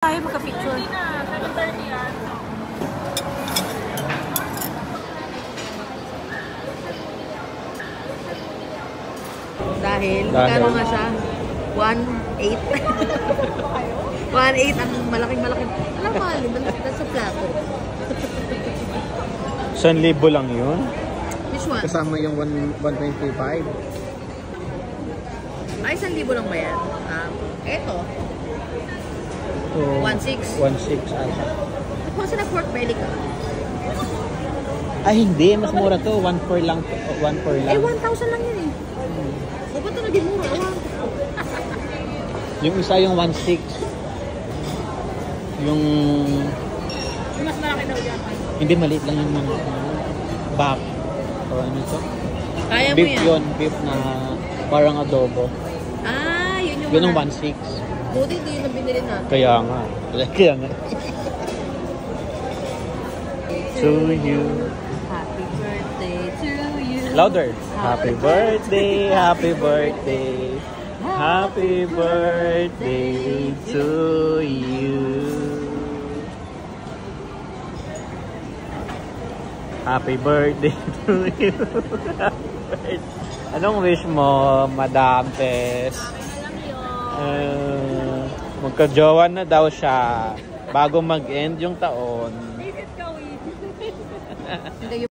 Tayo magka-picture. Hindi na, 7:30 yan. Dahil, magkano nga siya? 1.8. 1.8 ang malaking-malaki. Alam mo, nasa plato. 1,000 lang yun? Which one? Kasama yung 125. Ay, 1,000 lang ba yan? Eto. So, 1.6. 1.6 ay. Kung saan pork belly ka? Ay, hindi. Mas mura to. 1.4 lang. 1.4 lang. Eh, 1,000 lang yun eh. O, ba't na naging mura? Yung isa yung 1.6. Yung... Mas malaki daw yan. Hindi, maliit lang yung mga back. O ano ito? Kaya mo Beef yan. yun. Beef na parang adobo. Ah, yun yung Yun ang 1.6. Buti, hindi yun ang binili natin. Kaya nga. Kaya nga. To you. Happy birthday to you. Louder. Happy birthday, happy birthday. Happy birthday to you. Happy birthday to you. Anong wish mo, Madam Tess? Magka-jowa na daw siya bago mag-end yung taon. David Kawin. Hindi